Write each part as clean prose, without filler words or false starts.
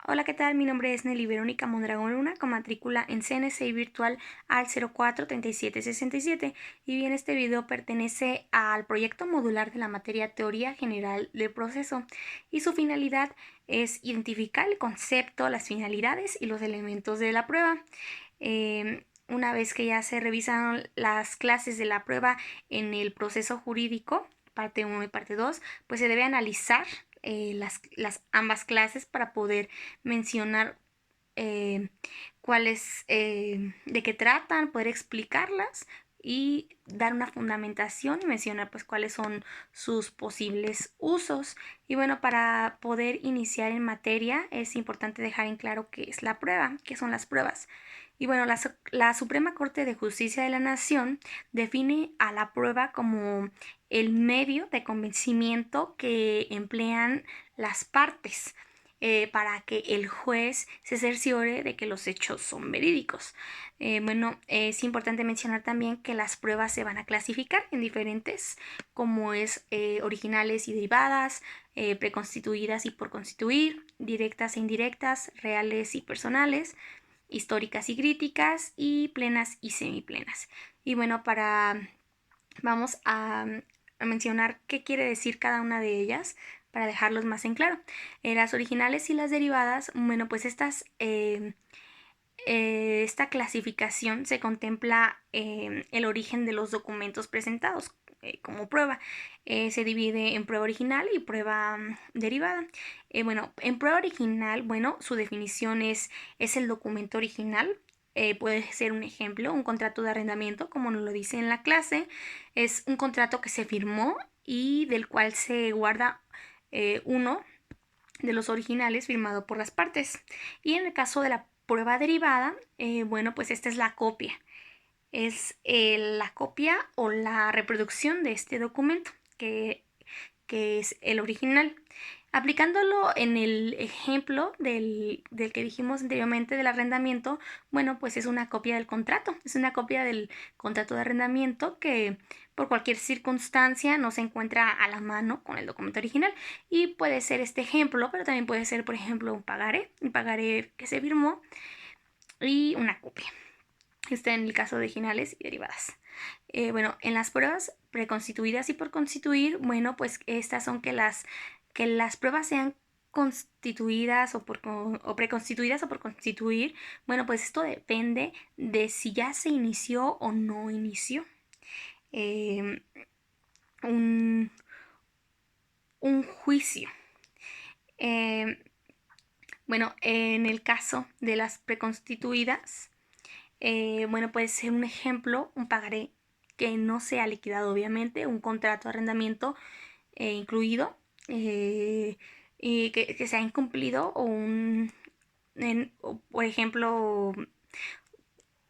Hola, ¿qué tal? Mi nombre es Nelly Verónica Mondragón Luna, con matrícula en CNCI Virtual al 043767, y bien, este video pertenece al proyecto modular de la materia Teoría General del Proceso, y su finalidad es identificar el concepto, las finalidades y los elementos de la prueba. Una vez que ya se revisaron las clases de la prueba en el proceso jurídico, parte 1 y parte 2, pues se debe analizar las ambas clases para poder mencionar cuáles, de qué tratan, poder explicarlas y dar una fundamentación y mencionar pues cuáles son sus posibles usos. Y bueno, para poder iniciar en materia es importante dejar en claro qué es la prueba, qué son las pruebas. Y bueno, la Suprema Corte de Justicia de la Nación define a la prueba como el medio de convencimiento que emplean las partes para que el juez se cerciore de que los hechos son verídicos. Bueno, es importante mencionar también que las pruebas se van a clasificar en diferentes, como es originales y derivadas, preconstituidas y por constituir, directas e indirectas, reales y personales, históricas y críticas, y plenas y semiplenas. Y bueno, vamos a mencionar qué quiere decir cada una de ellas para dejarlos más en claro. Las originales y las derivadas, bueno, pues esta clasificación se contempla el origen de los documentos presentados como prueba. Se divide en prueba original y prueba derivada. Bueno, en prueba original, bueno, su definición es el documento original. Puede ser un ejemplo, un contrato de arrendamiento, como nos lo dice en la clase. Es un contrato que se firmó y del cual se guarda uno de los originales firmado por las partes. Y en el caso de la prueba derivada, bueno, pues esta es la copia. Es la copia o la reproducción de este documento, que es el original. Aplicándolo en el ejemplo del que dijimos anteriormente del arrendamiento, bueno, pues es una copia del contrato, es una copia del contrato de arrendamiento que por cualquier circunstancia no se encuentra a la mano con el documento original, y puede ser este ejemplo, pero también puede ser, por ejemplo, un pagaré que se firmó y una copia. Está en el caso de originales y derivadas. Bueno, en las pruebas preconstituidas y por constituir, bueno, pues estas son que las pruebas sean constituidas o preconstituidas o por constituir. Bueno, pues esto depende de si ya se inició o no inició eh, un, un juicio. Eh, bueno, en el caso de las preconstituidas, bueno, puede ser un ejemplo, un pagaré que no sea liquidado, obviamente, un contrato de arrendamiento incluido, y que se ha incumplido, o, por ejemplo,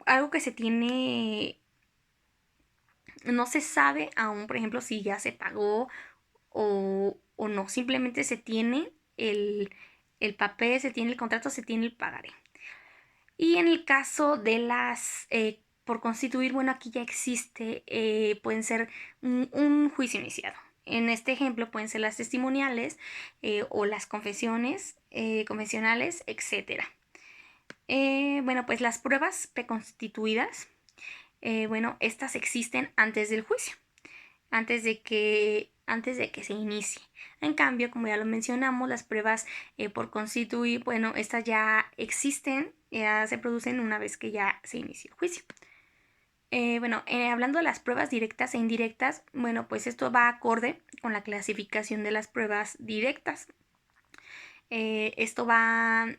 algo que se tiene, no se sabe aún, por ejemplo, si ya se pagó o no, simplemente se tiene el papel, se tiene el contrato, se tiene el pagaré. Y en el caso de las por constituir, bueno, aquí ya existe, pueden ser un juicio iniciado. En este ejemplo pueden ser las testimoniales o las confesiones convencionales, etc. Bueno, pues las pruebas preconstituidas, bueno, estas existen antes del juicio, antes de que se inicie. En cambio, como ya lo mencionamos, las pruebas por constituir, bueno, estas ya existen, ya se producen una vez que ya se inició el juicio. Bueno, hablando de las pruebas directas e indirectas, bueno, pues esto va acorde con la clasificación de las pruebas directas. Esto va,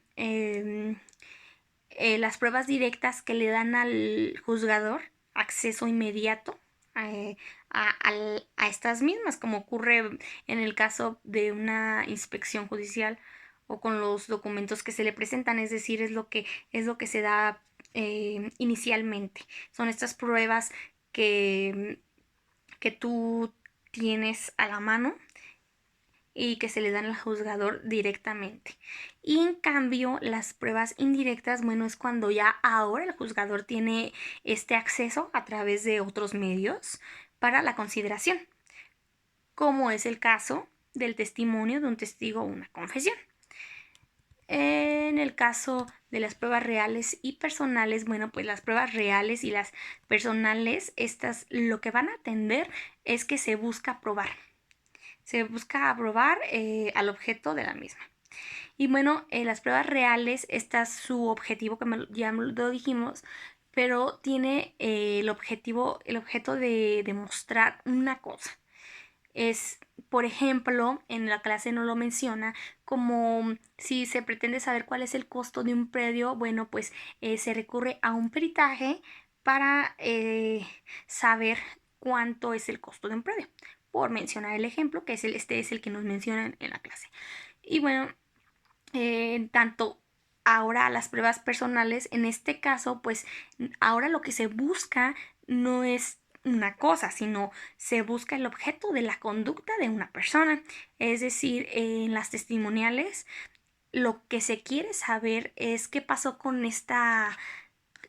las pruebas directas que le dan al juzgador acceso inmediato eh, a estas mismas, como ocurre en el caso de una inspección judicial o con los documentos que se le presentan, es decir, es lo que se da inicialmente. Son estas pruebas que tú tienes a la mano y que se le dan al juzgador directamente. Y en cambio, las pruebas indirectas, bueno, es cuando ya ahora el juzgador tiene este acceso a través de otros medios para la consideración, como es el caso del testimonio de un testigo o una confesión. En el caso de las pruebas reales y personales, bueno, pues las pruebas reales y las personales, estas lo que van a atender es que se busca probar. Se busca aprobar al objeto de la misma. Y bueno, las pruebas reales, está su objetivo, que ya lo dijimos, pero tiene el objeto de demostrar una cosa. Es, por ejemplo, en la clase no lo menciona, como si se pretende saber cuál es el costo de un predio, bueno, pues se recurre a un peritaje para saber cuánto es el costo de un predio, por mencionar el ejemplo, que este es el que nos mencionan en la clase. Y bueno, tanto ahora las pruebas personales, en este caso, pues ahora lo que se busca no es una cosa, sino se busca el objeto de la conducta de una persona. Es decir, en las testimoniales, lo que se quiere saber es qué pasó con esta,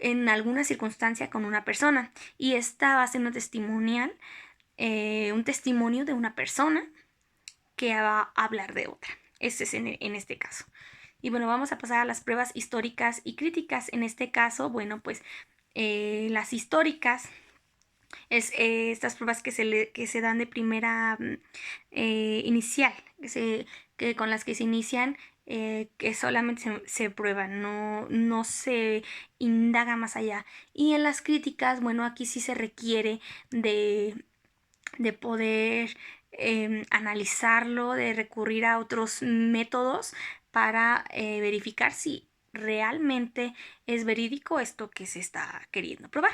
en alguna circunstancia con una persona. Y esta va a ser una testimonial, un testimonio de una persona que va a hablar de otra. Este es en este caso. Y bueno, vamos a pasar a las pruebas históricas y críticas. En este caso, bueno, pues las históricas es estas pruebas que se dan de primera inicial, con las que se inician, que solamente se prueban, no se indaga más allá. Y en las críticas, bueno, aquí sí se requiere de poder analizarlo, de recurrir a otros métodos para verificar si realmente es verídico esto que se está queriendo probar.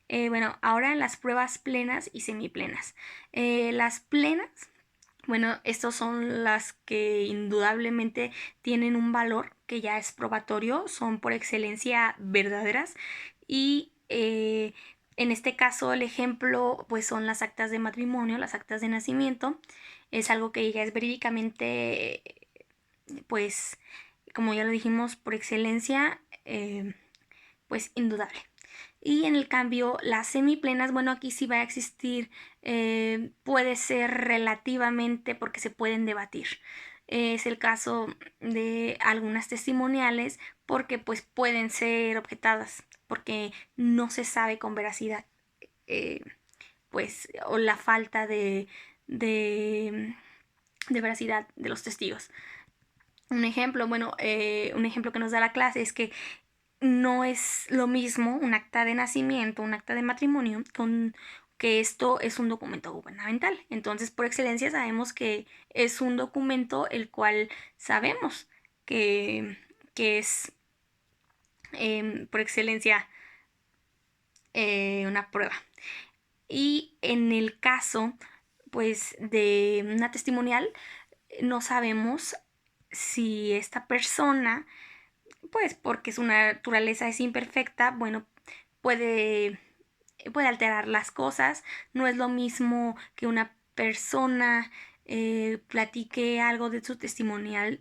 Bueno, ahora en las pruebas plenas y semiplenas. Las plenas, bueno, estas son las que indudablemente tienen un valor que ya es probatorio, son por excelencia verdaderas y en este caso el ejemplo pues son las actas de matrimonio, las actas de nacimiento, es algo que ya es verídicamente pues como ya lo dijimos por excelencia pues indudable. Y en el cambio, las semiplenas, bueno, aquí sí va a existir, puede ser relativamente porque se pueden debatir. Es el caso de algunas testimoniales porque pues pueden ser objetadas, porque no se sabe con veracidad, eh, pues, o la falta de veracidad de los testigos. Un ejemplo, bueno, un ejemplo que nos da la clase es que no es lo mismo un acta de nacimiento, un acta de matrimonio, con que esto es un documento gubernamental. Entonces, por excelencia, sabemos que es un documento el cual sabemos que es por excelencia una prueba. Y en el caso, pues, de una testimonial, no sabemos si esta persona pues porque su naturaleza es imperfecta, bueno, puede, puede alterar las cosas. No es lo mismo que una persona platique algo de su testimonial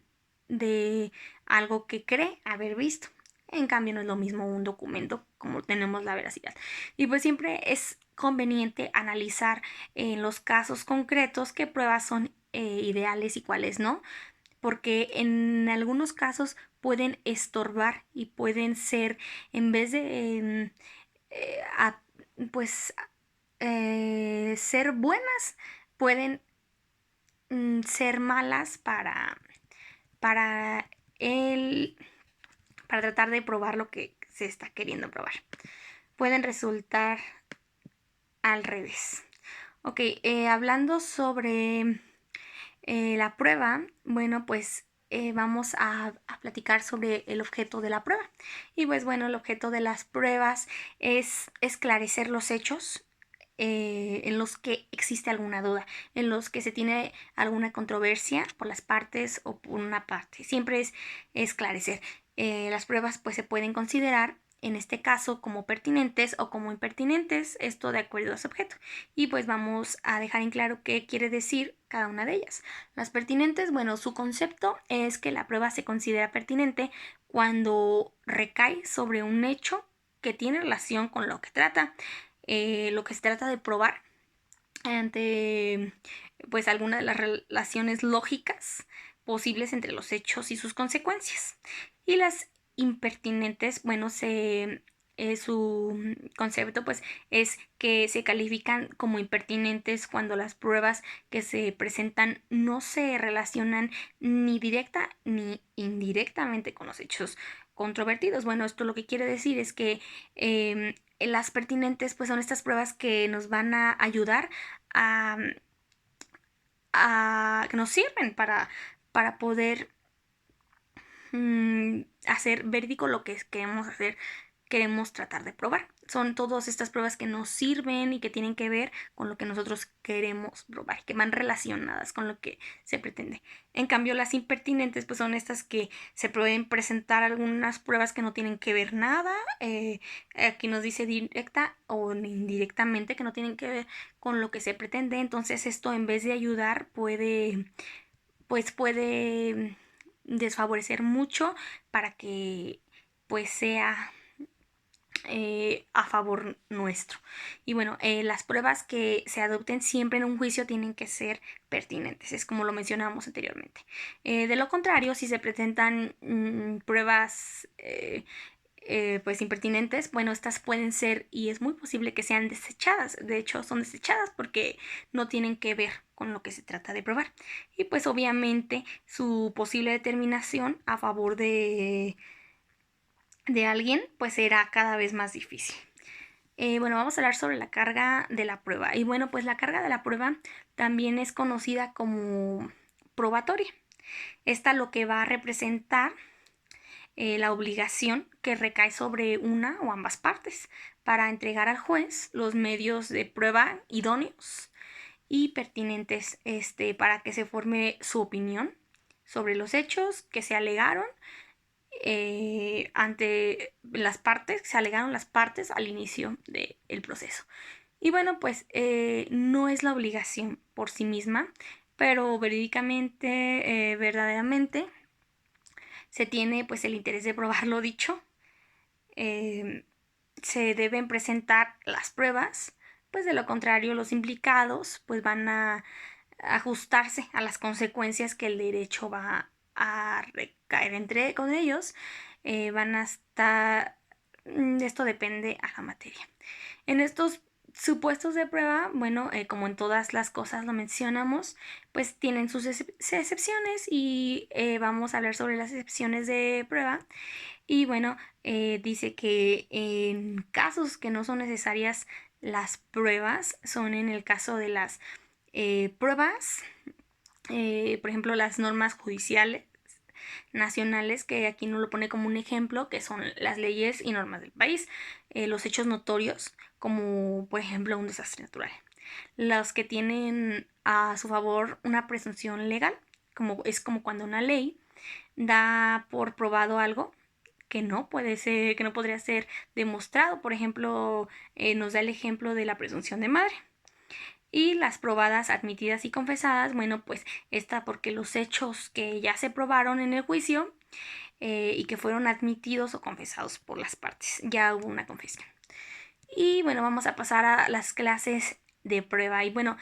de algo que cree haber visto. En cambio, no es lo mismo un documento como tenemos la veracidad. Y pues siempre es conveniente analizar en los casos concretos qué pruebas son ideales y cuáles no, porque en algunos casos pueden estorbar y pueden ser, en vez de a, pues ser buenas, pueden ser malas para el para tratar de probar lo que se está queriendo probar. Pueden resultar al revés. Ok, hablando sobre la prueba, bueno, pues vamos a platicar sobre el objeto de la prueba. Y pues bueno, el objeto de las pruebas es esclarecer los hechos en los que existe alguna duda, en los que se tiene alguna controversia por las partes o por una parte. Siempre es esclarecer. Las pruebas pues se pueden considerar en este caso como pertinentes o como impertinentes, esto de acuerdo a su objeto. Y pues vamos a dejar en claro qué quiere decir cada una de ellas. Las pertinentes, bueno, su concepto es que la prueba se considera pertinente cuando recae sobre un hecho que tiene relación con lo que trata, lo que se trata de probar ante pues alguna de las relaciones lógicas posibles entre los hechos y sus consecuencias. Y las impertinentes, bueno, su concepto pues es que se califican como impertinentes cuando las pruebas que se presentan no se relacionan ni directa ni indirectamente con los hechos controvertidos. Bueno, esto lo que quiere decir es que las pertinentes pues son estas pruebas que nos van a ayudar a, que nos sirven para poder hacer verídico lo que queremos hacer, queremos tratar de probar. Son todas estas pruebas que nos sirven y que tienen que ver con lo que nosotros queremos probar, que van relacionadas con lo que se pretende. En cambio, las impertinentes pues son estas que se pueden presentar algunas pruebas que no tienen que ver nada. Aquí nos dice directa o indirectamente que no tienen que ver con lo que se pretende. Entonces esto, en vez de ayudar, puede desfavorecer mucho para que pues sea a favor nuestro. Y bueno, las pruebas que se adopten siempre en un juicio tienen que ser pertinentes, es como lo mencionábamos anteriormente. De lo contrario, si se presentan pruebas pues impertinentes, bueno, estas pueden ser, y es muy posible que sean desechadas. De hecho, son desechadas porque no tienen que ver con lo que se trata de probar. Y pues obviamente su posible determinación a favor de alguien pues será cada vez más difícil. Bueno, vamos a hablar sobre la carga de la prueba. Y bueno, pues la carga de la prueba también es conocida como probatoria. Esta lo que va a representar la obligación que recae sobre una o ambas partes para entregar al juez los medios de prueba idóneos y pertinentes para que se forme su opinión sobre los hechos que se alegaron ante las partes, se alegaron las partes al inicio del proceso. Y bueno, pues no es la obligación por sí misma, pero verídicamente, verdaderamente, se tiene pues el interés de probar lo dicho. Se deben presentar las pruebas, pues de lo contrario los implicados pues van a ajustarse a las consecuencias que el derecho va a recaer con ellos. Van a estar, esto depende a la materia. En estos supuestos de prueba, bueno, como en todas las cosas lo mencionamos, pues tienen sus excepciones y vamos a hablar sobre las excepciones de prueba. Y bueno, dice que en casos que no son necesarias las pruebas, son en el caso de las pruebas, por ejemplo, las normas judiciales nacionales, que aquí no lo pone como un ejemplo, que son las leyes y normas del país, los hechos notorios, como por ejemplo un desastre natural, los que tienen a su favor una presunción legal, como cuando una ley da por probado algo que no puede ser, que no podría ser demostrado. Por ejemplo, nos da el ejemplo de la presunción de madre. Y las probadas, admitidas y confesadas, bueno, pues esta porque los hechos que ya se probaron en el juicio y que fueron admitidos o confesados por las partes, ya hubo una confesión. Y bueno, vamos a pasar a las clases de prueba. Y bueno,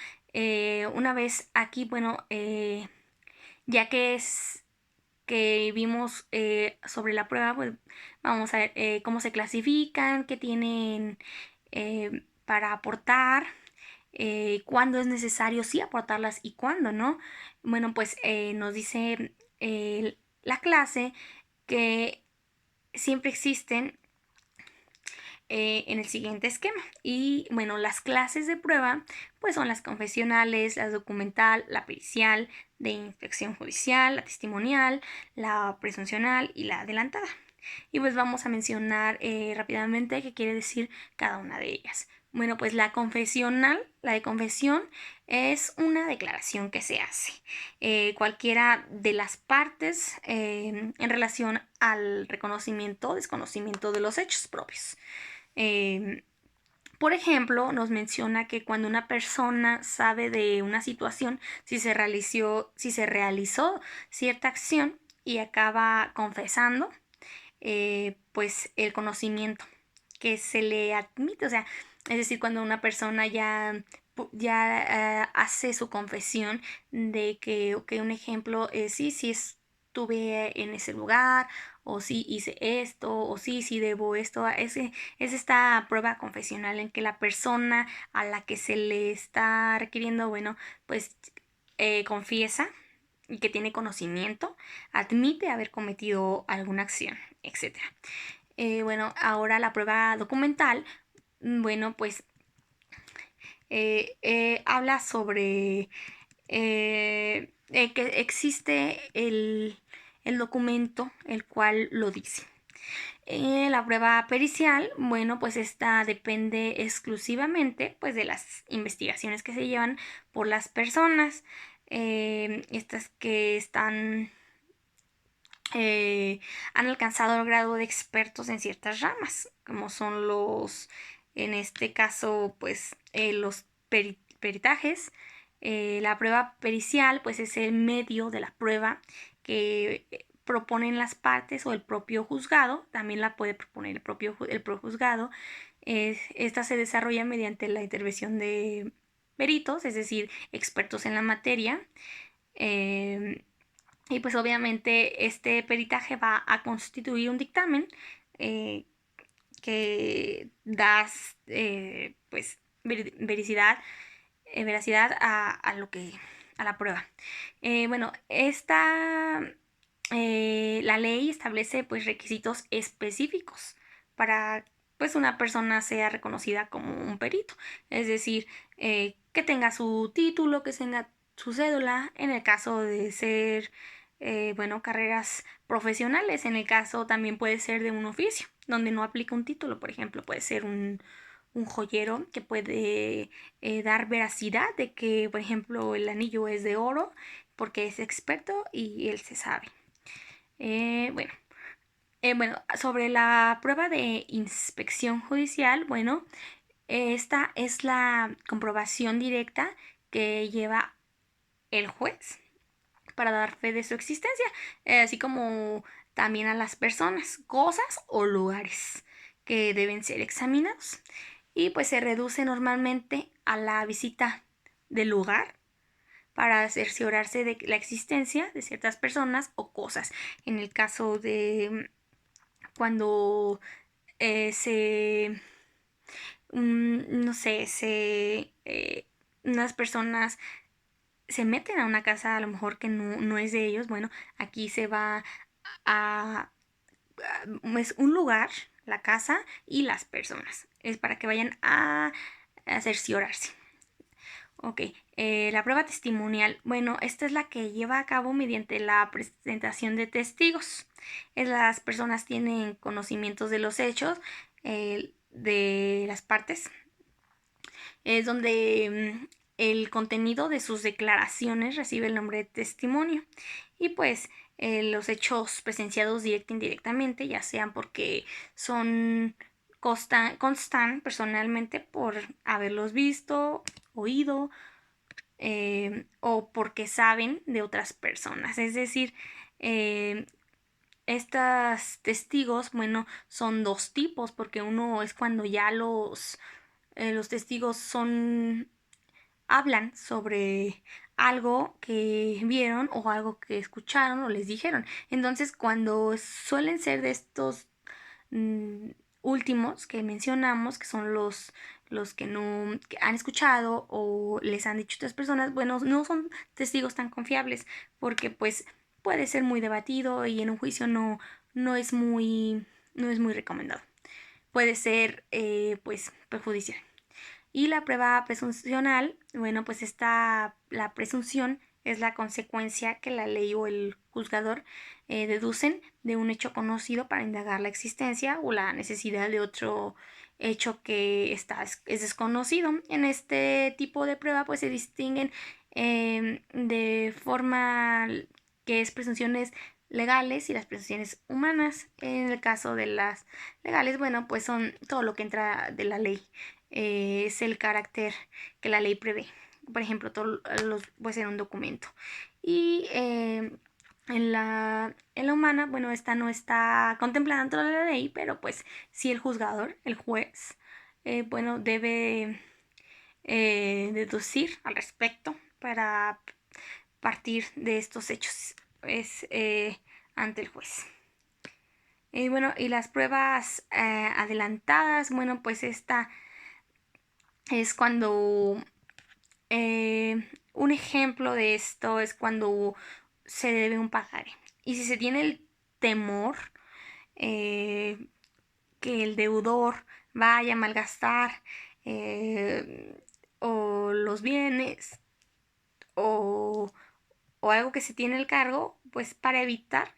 una vez aquí, bueno, ya que vimos sobre la prueba, pues vamos a ver cómo se clasifican, qué tienen para aportar, cuándo es necesario sí aportarlas y cuándo no. Bueno, pues nos dice la clase que siempre existen en el siguiente esquema. Y bueno, las clases de prueba pues son las confesionales, la documental, la pericial, de inspección judicial, la testimonial, la presuncional y la adelantada. Y pues vamos a mencionar rápidamente qué quiere decir cada una de ellas. Bueno, pues la confesional, la de confesión, es una declaración que se hace. Cualquiera de las partes en relación al reconocimiento o desconocimiento de los hechos propios. Por ejemplo, nos menciona que cuando una persona sabe de una situación, si se realizó cierta acción y acaba confesando, pues el conocimiento que se le admite, o sea, es decir, cuando una persona ya ya hace su confesión de que, ok, un ejemplo es sí, sí estuve en ese lugar, o sí hice esto, o sí, sí debo esto. Es esta prueba confesional en que la persona a la que se le está requiriendo, bueno, pues confiesa y que tiene conocimiento, admite haber cometido alguna acción, etcétera. Bueno, ahora la prueba documental, bueno, pues habla sobre que existe el documento el cual lo dice. La prueba pericial, bueno, pues esta depende exclusivamente pues de las investigaciones que se llevan por las personas, estas que están han alcanzado el grado de expertos en ciertas ramas, como son en este caso, pues los peritajes. La prueba pericial, pues es el medio de la prueba que proponen las partes o el propio juzgado, también la puede proponer el propio juzgado. Esta se desarrolla mediante la intervención de peritos, es decir, expertos en la materia. Eh, y pues obviamente este peritaje va a constituir un dictamen eh, que da pues veracidad a lo que a la prueba. Bueno, la ley establece pues requisitos específicos para pues una persona sea reconocida como un perito, es decir, que tenga su título, que tenga su cédula, en el caso de ser bueno, carreras profesionales, en el caso también puede ser de un oficio, donde no aplica un título, por ejemplo, puede ser un joyero que puede dar veracidad de que, por ejemplo, el anillo es de oro porque es experto y él se sabe. Bueno, bueno, sobre la prueba de inspección judicial, bueno, esta es la comprobación directa que lleva el juez para dar fe de su existencia, así como también a las personas, cosas o lugares que deben ser examinados. Y pues se reduce normalmente a la visita del lugar para cerciorarse de la existencia de ciertas personas o cosas. En el caso de cuando se, no sé, unas personas se meten a una casa a lo mejor que no es de ellos, bueno, aquí se va a, es un lugar, la casa y las personas. Es para que vayan a cerciorarse. Ok, la prueba testimonial. Bueno, esta es la que lleva a cabo mediante la presentación de testigos. Las personas tienen conocimientos de los hechos, de las partes. Es donde el contenido de sus declaraciones recibe el nombre de testimonio. Y pues los hechos presenciados directa e indirectamente, ya sean porque constan personalmente por haberlos visto, oído, o porque saben de otras personas. Es decir, estos testigos, bueno, son dos tipos, porque uno es cuando ya los testigos hablan sobre algo que vieron o algo que escucharon o les dijeron. Entonces, cuando suelen ser de estos mm, últimos que mencionamos, que son los que no que han escuchado o les han dicho otras personas, bueno, no son testigos tan confiables porque pues puede ser muy debatido y en un juicio no es no es muy recomendado. Puede ser pues perjudicial. Y la prueba presuncional, bueno, pues la presunción es la consecuencia que la ley o el juzgador deducen de un hecho conocido para indagar la existencia o la necesidad de otro hecho que es desconocido. En este tipo de prueba pues se distinguen de forma que es presunciones legales y las presunciones humanas. En el caso de las legales, bueno, pues son todo lo que entra de la ley, es el carácter que la ley prevé. Por ejemplo, todo puede ser un documento. Y en la humana, bueno, esta no está contemplada dentro de la ley, pero pues si el juzgador, el juez, bueno, debe deducir al respecto para partir de estos hechos ante el juez. Bueno, y las pruebas adelantadas, bueno, pues esta es cuando un ejemplo de esto es cuando se debe un pagaré. Y si se tiene el temor que el deudor vaya a malgastar o los bienes o, o algo que se tiene el cargo, pues para evitar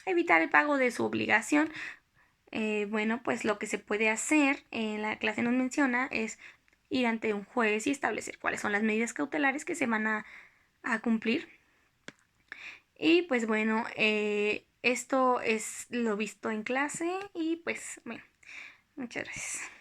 evitar el pago de su obligación, bueno, pues lo que se puede hacer, en la clase nos menciona, es ir ante un juez y establecer cuáles son las medidas cautelares que se van a cumplir. Y pues bueno, esto es lo visto en clase y pues bueno, muchas gracias.